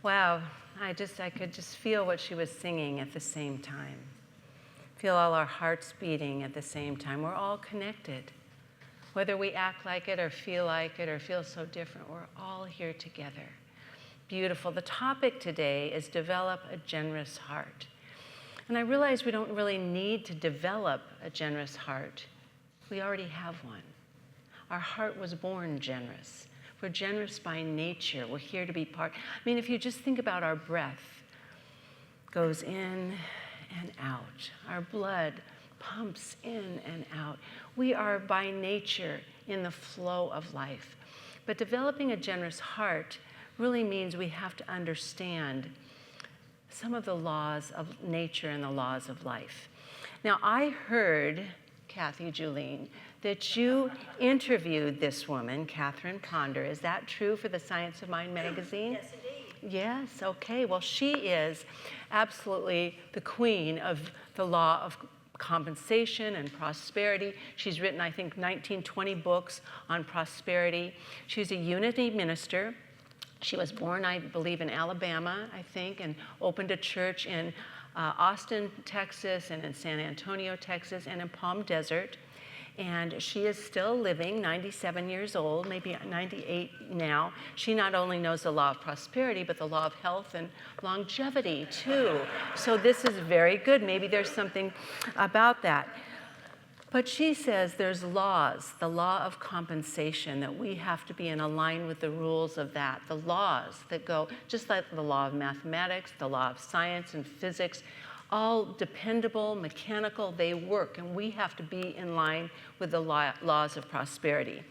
Wow, I could just feel what she was singing at the same time. Feel all our hearts beating at the same time. We're all connected. Whether we act like it or feel so different, we're all here together. Beautiful. The topic today is develop a generous heart. And I realize we don't really need to develop a generous heart. We already have one. Our heart was born generous. We're generous by nature. We're here to be part. I mean, if you just think about our breath, goes in and out. Our blood pumps in and out. We are by nature in the flow of life. But developing a generous heart really means we have to understand some of the laws of nature and the laws of life. Now, I heard, Kathy Julene, that you interviewed this woman, Catherine Ponder. Is that true for the Science of Mind magazine? Yes, indeed. Yes, okay. Well, she is absolutely the queen of the law of compensation and prosperity. She's written, I think, 20 books on prosperity. She's a unity minister. She was born, I believe, in Alabama, I think, and opened a church in Austin, Texas, and in San Antonio, Texas, and in Palm Desert. And she is still living, 97 years old, maybe 98 now. She not only knows the law of prosperity, but the law of health and longevity, too. So this is very good. Maybe there's something about that. But she says there's laws, the law of compensation, that we have to be in line with the rules of that. The laws that go, just like the law of mathematics, the law of science and physics, all dependable, mechanical, they work, and we have to be in line with the laws of prosperity.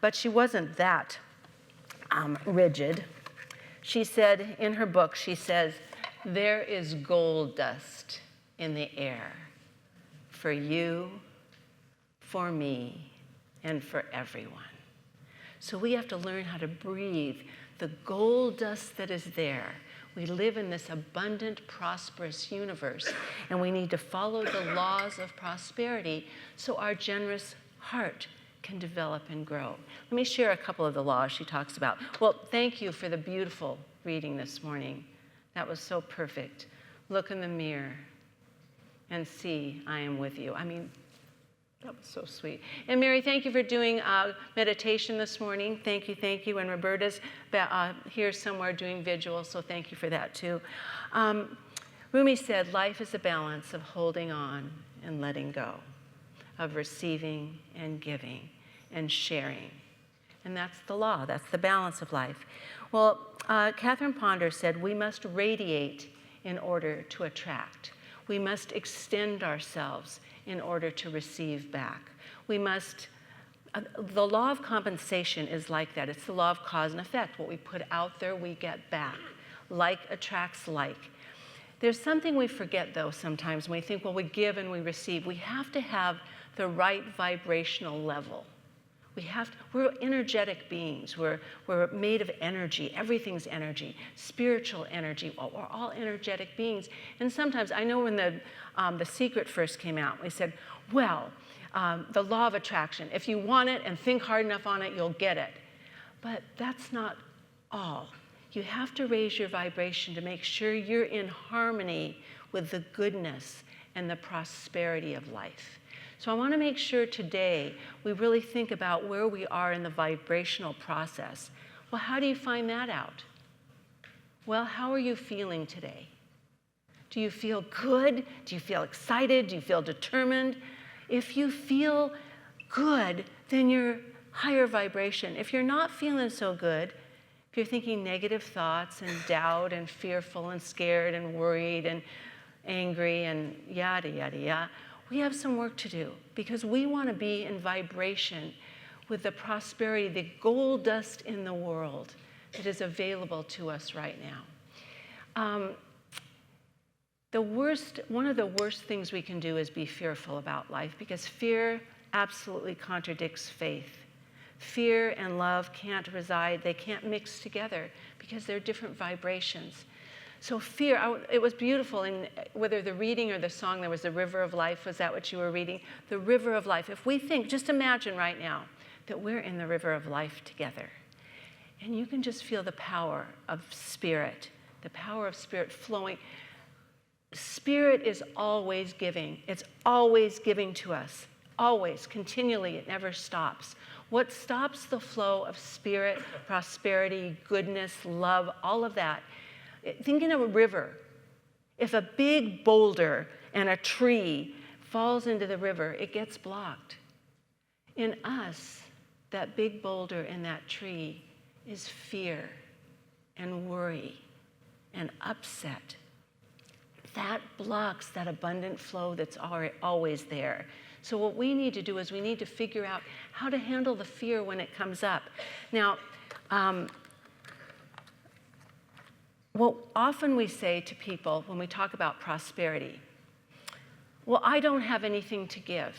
But she wasn't that rigid. She said, in her book, she says, there is gold dust in the air for you, for me, and for everyone. So we have to learn how to breathe the gold dust that is there. We live in this abundant, prosperous universe, and we need to follow the laws of prosperity so our generous heart can develop and grow. Let me share a couple of the laws she talks about. Well, thank you for the beautiful reading this morning. That was so perfect. Look in the mirror and see I am with you. I mean, that was so sweet. And Mary, thank you for doing meditation this morning. Thank you. And Roberta's here somewhere doing vigil, so thank you for that too. Rumi said, life is a balance of holding on and letting go, of receiving and giving and sharing. And that's the law. That's the balance of life. Well, Catherine Ponder said, we must radiate in order to attract. We must extend ourselves in order to receive back. We must, the law of compensation is like that. It's the law of cause and effect. What we put out there, we get back. Like attracts like. There's something we forget, though, sometimes when we think, well, we give and we receive. We have to have the right vibrational level. We're energetic beings. We're made of energy. Everything's energy, spiritual energy. We're all energetic beings. And sometimes, I know when the Secret first came out, we said, well, the law of attraction, if you want it and think hard enough on it, you'll get it. But that's not all. You have to raise your vibration to make sure you're in harmony with the goodness and the prosperity of life. So I want to make sure today we really think about where we are in the vibrational process. Well, how do you find that out? Well, how are you feeling today? Do you feel good? Do you feel excited? Do you feel determined? If you feel good, then you're higher vibration. If you're not feeling so good, if you're thinking negative thoughts and doubt and fearful and scared and worried and angry and yada, yada, yada, we have some work to do because we want to be in vibration with the prosperity, the gold dust in the world that is available to us right now. One of the worst things we can do is be fearful about life because fear absolutely contradicts faith. Fear and love can't reside, they can't mix together because they're different vibrations. So fear, it was beautiful, and whether the reading or the song, there was the river of life. Was that what you were reading? The river of life. If we think, just imagine right now that we're in the river of life together, and you can just feel the power of spirit the power of Spirit flowing. Spirit is always giving. It's always giving to us. Always, continually, it never stops. What stops the flow of Spirit, prosperity, goodness, love, all of that? Think in a river. If a big boulder and a tree falls into the river, it gets blocked. In us, that big boulder and that tree is fear and worry and upset. That blocks that abundant flow that's always there. So what we need to do is we need to figure out how to handle the fear when it comes up. Now, what often we say to people when we talk about prosperity, well, I don't have anything to give.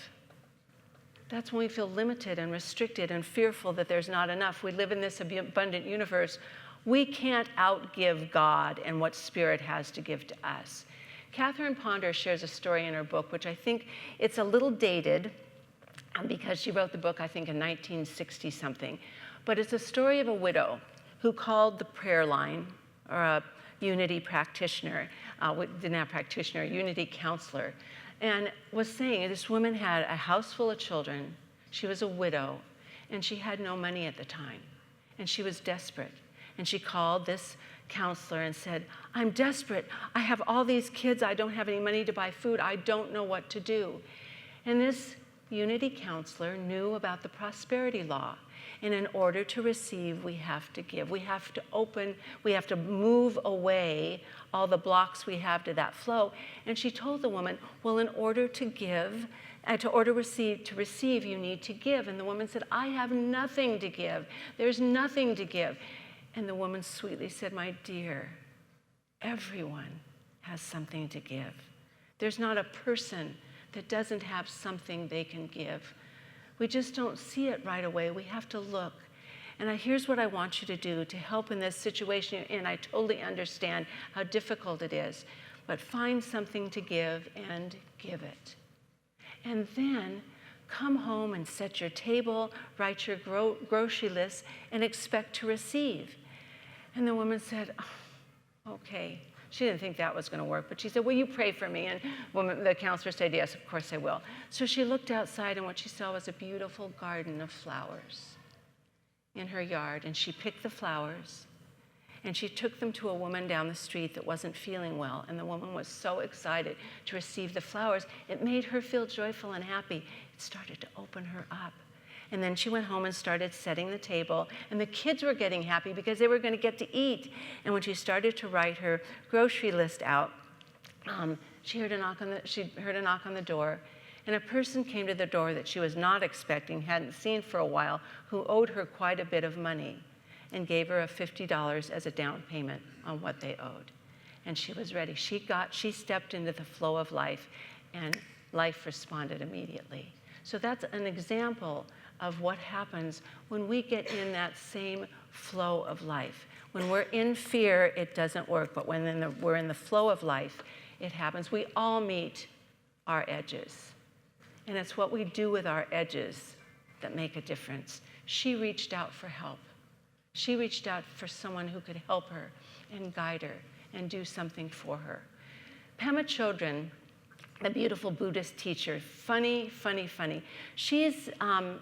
That's when we feel limited and restricted and fearful that there's not enough. We live in this abundant universe. We can't outgive God and what Spirit has to give to us. Catherine Ponder shares a story in her book, which I think it's a little dated because she wrote the book, I think, in 1960-something. But it's a story of a widow who called the prayer line, or a unity practitioner, didn't have practitioner, a unity counselor, and was saying this woman had a house full of children. She was a widow, and she had no money at the time, and she was desperate. And she called this counselor and said, I'm desperate. I have all these kids. I don't have any money to buy food. I don't know what to do. And this unity counselor knew about the prosperity law. And in order to receive, we have to give. We have to open, we have to move away all the blocks we have to that flow. And she told the woman, well, in order to give, to receive, you need to give. And the woman said, I have nothing to give. There's nothing to give. And the woman sweetly said, my dear, everyone has something to give. There's not a person that doesn't have something they can give. We just don't see it right away. We have to look. And here's what I want you to do to help in this situation. And I totally understand how difficult it is. But find something to give and give it. And then come home and set your table, write your grocery list, and expect to receive. And the woman said, oh, okay. She didn't think that was going to work, but she said, will you pray for me? And the counselor said, yes, of course I will. So she looked outside, and what she saw was a beautiful garden of flowers in her yard. And she picked the flowers, and she took them to a woman down the street that wasn't feeling well. And the woman was so excited to receive the flowers. It made her feel joyful and happy. It started to open her up. And then she went home and started setting the table. And the kids were getting happy because they were going to get to eat. And when she started to write her grocery list out, she heard a knock on the door. And a person came to the door that she was not expecting, hadn't seen for a while, who owed her quite a bit of money and gave her $50 as a down payment on what they owed. And she was ready. She stepped into the flow of life, and life responded immediately. So that's an example of what happens when we get in that same flow of life. When we're in fear, it doesn't work, but when we're in the flow of life, it happens. We all meet our edges, and it's what we do with our edges that make a difference. She reached out for help. She reached out for someone who could help her and guide her and do something for her. Pema Chodron, a beautiful Buddhist teacher, funny. She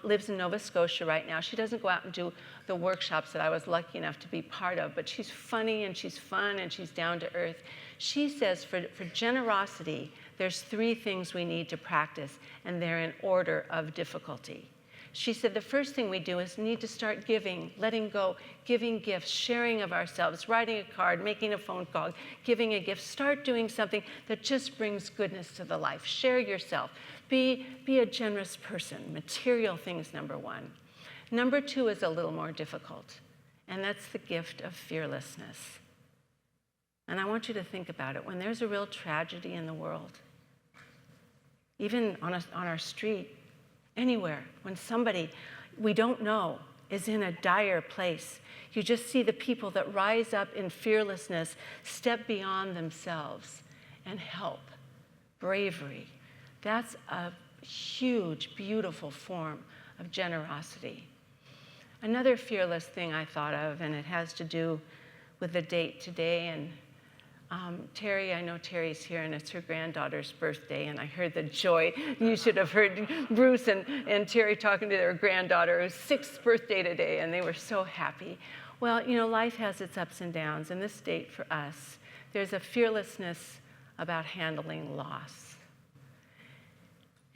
lives in Nova Scotia right now. She doesn't go out and do the workshops that I was lucky enough to be part of, but she's funny and she's fun and she's down to earth. She says for generosity, there's 3 things we need to practice, and they're in order of difficulty. She said the first thing we do is need to start giving, letting go, giving gifts, sharing of ourselves, writing a card, making a phone call, giving a gift. Start doing something that just brings goodness to the life. Share yourself. Be a generous person. Material things, number 1. Number 2 is a little more difficult, and that's the gift of fearlessness. And I want you to think about it. When there's a real tragedy in the world, even on our street, anywhere, when somebody we don't know is in a dire place, you just see the people that rise up in fearlessness, step beyond themselves, and help. Bravery. That's a huge, beautiful form of generosity. Another fearless thing I thought of, and it has to do with the date today and Terry, I know Terry's here, and it's her granddaughter's birthday, and I heard the joy. You should have heard Bruce and Terry talking to their granddaughter. It was 6th birthday today, and they were so happy. Well, life has its ups and downs, and this date for us, there's a fearlessness about handling loss.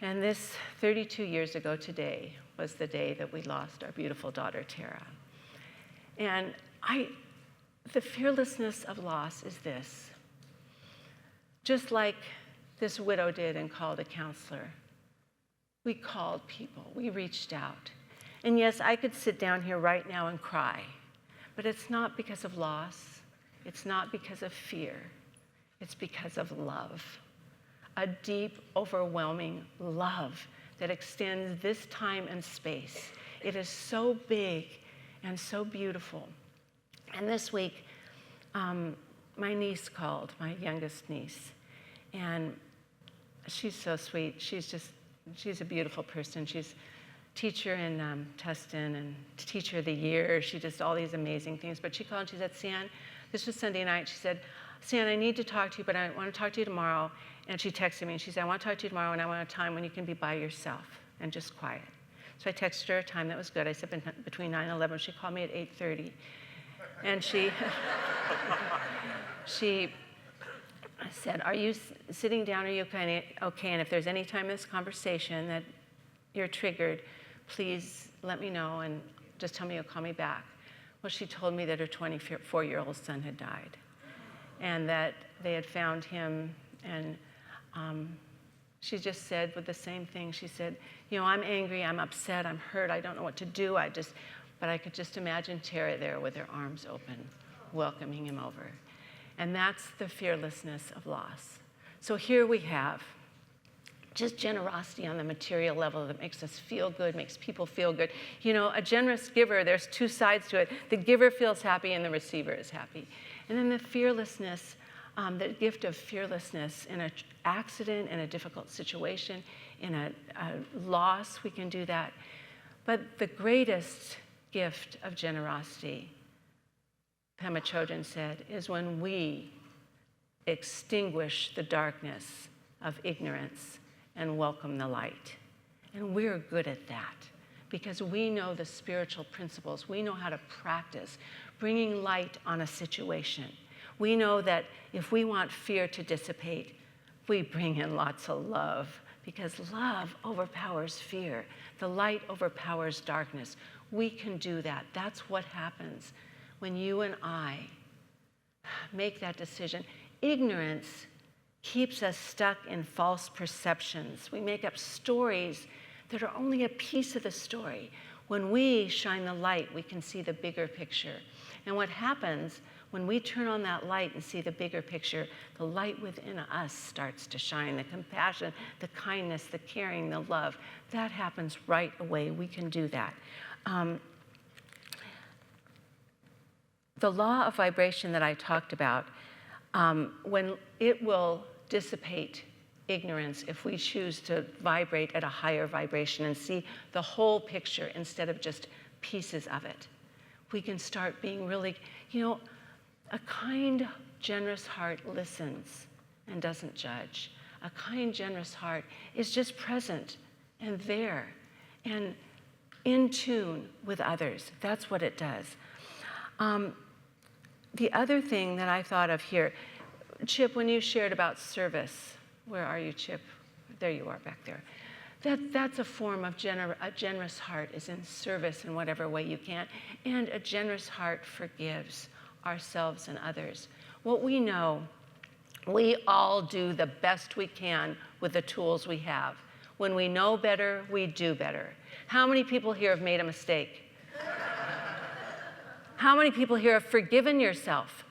And this 32 years ago today was the day that we lost our beautiful daughter, Tara. And the fearlessness of loss is this. Just like this widow did and called a counselor, we called people, we reached out. And yes, I could sit down here right now and cry, but it's not because of loss, it's not because of fear, it's because of love. A deep, overwhelming love that extends this time and space. It is so big and so beautiful. And this week, my niece called, my youngest niece, and she's so sweet. She's a beautiful person. She's teacher in Tustin and teacher of the year. She does all these amazing things. But she called and she said, San, this was Sunday night. She said, San, I need to talk to you, but I want to talk to you tomorrow. And she texted me and she said, I want to talk to you tomorrow, and I want a time when you can be by yourself and just quiet. So I texted her a time that was good. I said between 9 and 11. She called me at 8:30. And she said, are you sitting down? Are you okay? And if there's any time in this conversation that you're triggered, please let me know and just tell me you'll call me back. Well, she told me that her 24-year-old son had died and that they had found him. And she just said with the same thing. She said, I'm angry, I'm upset, I'm hurt, I don't know what to do. But I could just imagine Tara there with her arms open, welcoming him over. And that's the fearlessness of loss. So here we have just generosity on the material level that makes us feel good, makes people feel good. A generous giver, there's two sides to it. The giver feels happy and the receiver is happy. And then the fearlessness, the gift of fearlessness in an accident, in a difficult situation, in a loss, we can do that. But the greatest gift of generosity, Pema Chodron said, is when we extinguish the darkness of ignorance and welcome the light. And we're good at that because we know the spiritual principles. We know how to practice bringing light on a situation. We know that if we want fear to dissipate, we bring in lots of love because love overpowers fear. The light overpowers darkness. We can do that. That's what happens when you and I make that decision. Ignorance keeps us stuck in false perceptions. We make up stories that are only a piece of the story. When we shine the light, we can see the bigger picture. And what happens when we turn on that light and see the bigger picture, the light within us starts to shine. The compassion, the kindness, the caring, the love, that happens right away. We can do that. The law of vibration that I talked about, when it will dissipate ignorance if we choose to vibrate at a higher vibration and see the whole picture instead of just pieces of it. We can start being really, a kind, generous heart listens and doesn't judge. A kind, generous heart is just present and there and in tune with others. That's what it does. The other thing that I thought of here, Chip, when you shared about service, where are you, Chip? There you are back there. That's a form of a generous heart is in service in whatever way you can. And a generous heart forgives ourselves and others. What we know, we all do the best we can with the tools we have. When we know better, we do better. How many people here have made a mistake? How many people here have forgiven yourself?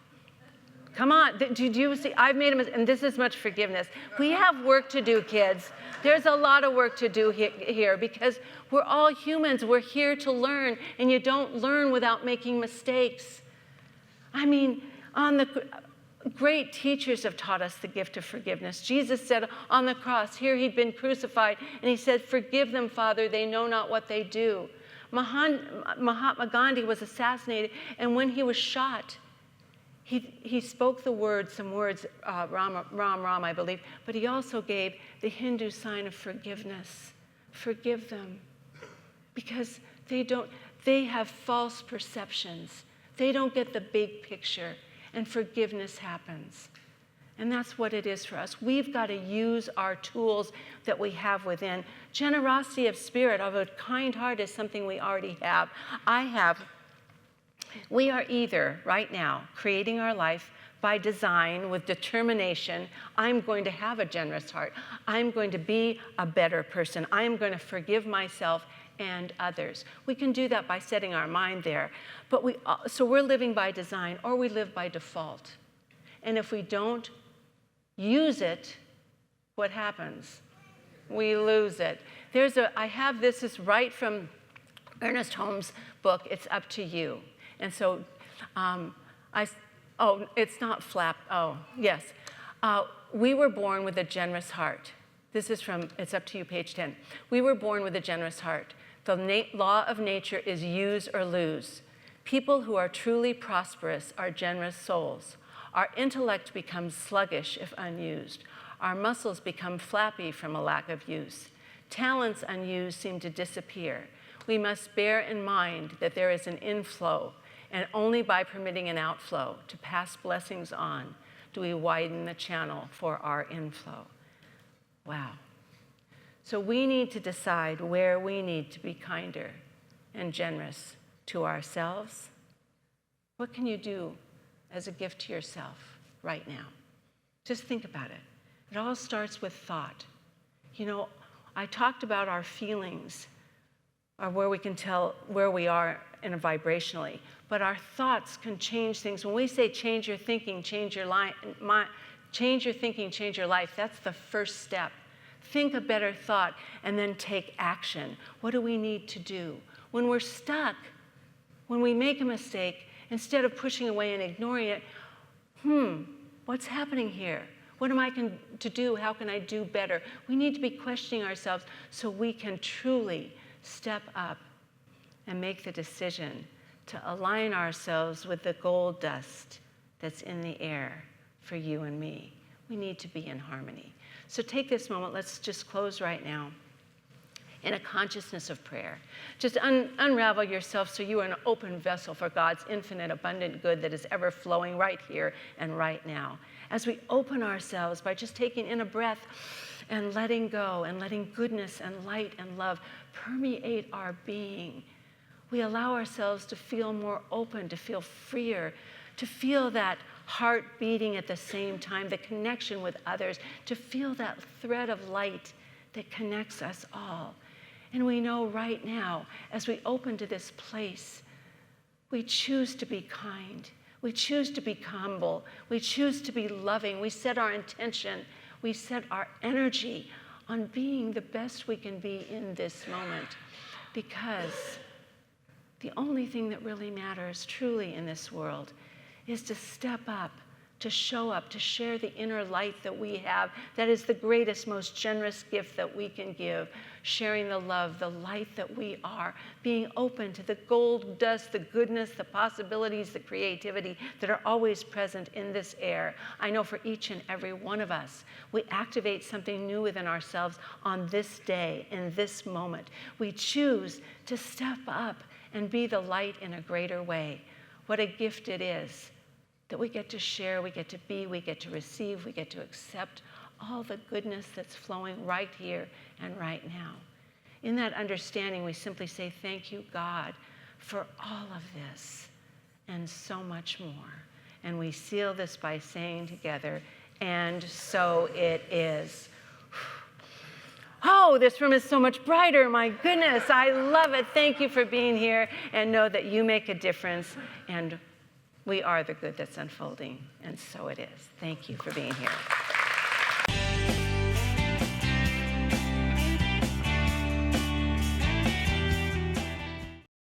Come on, did you see? I've made a mistake, and this is much forgiveness. We have work to do, kids. There's a lot of work to do here because we're all humans. We're here to learn, and you don't learn without making mistakes. I mean, great teachers have taught us the gift of forgiveness. Jesus said on the cross, here he'd been crucified, and he said, forgive them, Father, they know not what they do. Mahatma Gandhi was assassinated, and when he was shot, He spoke the words, some words, Ram, Ram, I believe, but he also gave the Hindu sign of forgiveness. Forgive them. Because they have false perceptions. They don't get the big picture, and forgiveness happens. And that's what it is for us. We've got to use our tools that we have within. Generosity of spirit, of a kind heart, is something we already have. I have. We are either, right now, creating our life by design with determination. I'm going to have a generous heart. I'm going to be a better person. I'm going to forgive myself and others. We can do that by setting our mind there. But so we're living by design, or we live by default. And if we don't use it, what happens? We lose it. This is right from Ernest Holmes' book, It's Up to You. And so it's not flap. Oh, yes. We were born with a generous heart. This is from It's Up to You, page 10. We were born with a generous heart. The law of nature is use or lose. People who are truly prosperous are generous souls. Our intellect becomes sluggish if unused. Our muscles become flappy from a lack of use. Talents unused seem to disappear. We must bear in mind that there is an inflow, and only by permitting an outflow to pass blessings on do we widen the channel for our inflow. Wow. So we need to decide where we need to be kinder and generous to ourselves. What can you do as a gift to yourself right now? Just think about it. It all starts with thought. You know, I talked about our feelings, or where we can tell where we are vibrationally, but our thoughts can change things. When we say change your thinking, change your life, change your thinking, change your life, that's the first step. Think a better thought and then take action. What do we need to do? When we're stuck, when we make a mistake, instead of pushing away and ignoring it, what's happening here? What am I to do? How can I do better? We need to be questioning ourselves so we can truly step up and make the decision to align ourselves with the gold dust that's in the air for you and me. We need to be in harmony. So take this moment. Let's just close right now in a consciousness of prayer. Just unravel yourself so you are an open vessel for God's infinite, abundant good that is ever flowing right here and right now. As we open ourselves by just taking in a breath and letting go and letting goodness and light and love permeate our being, we allow ourselves to feel more open, to feel freer, to feel that heart beating at the same time, the connection with others, to feel that thread of light that connects us all. And we know right now, as we open to this place, we choose to be kind. We choose to be humble. We choose to be loving. We set our intention. We set our energy on being the best we can be in this moment. Because the only thing that really matters truly in this world is to step up, to show up, to share the inner light that we have. That is the greatest, most generous gift that we can give. Sharing the love, the light that we are, being open to the gold dust, the goodness, the possibilities, the creativity that are always present in this air. I know for each and every one of us, we activate something new within ourselves on this day, in this moment. We choose to step up and be the light in a greater way. What a gift it is that we get to share, we get to be, we get to receive, we get to accept all the goodness that's flowing right here and right now. In that understanding, we simply say, thank you, God, for all of this and so much more. And we seal this by saying together, and so it is. Oh, this room is so much brighter. My goodness, I love it. Thank you for being here, and know that you make a difference, and we are the good that's unfolding, and so it is. Thank you for being here.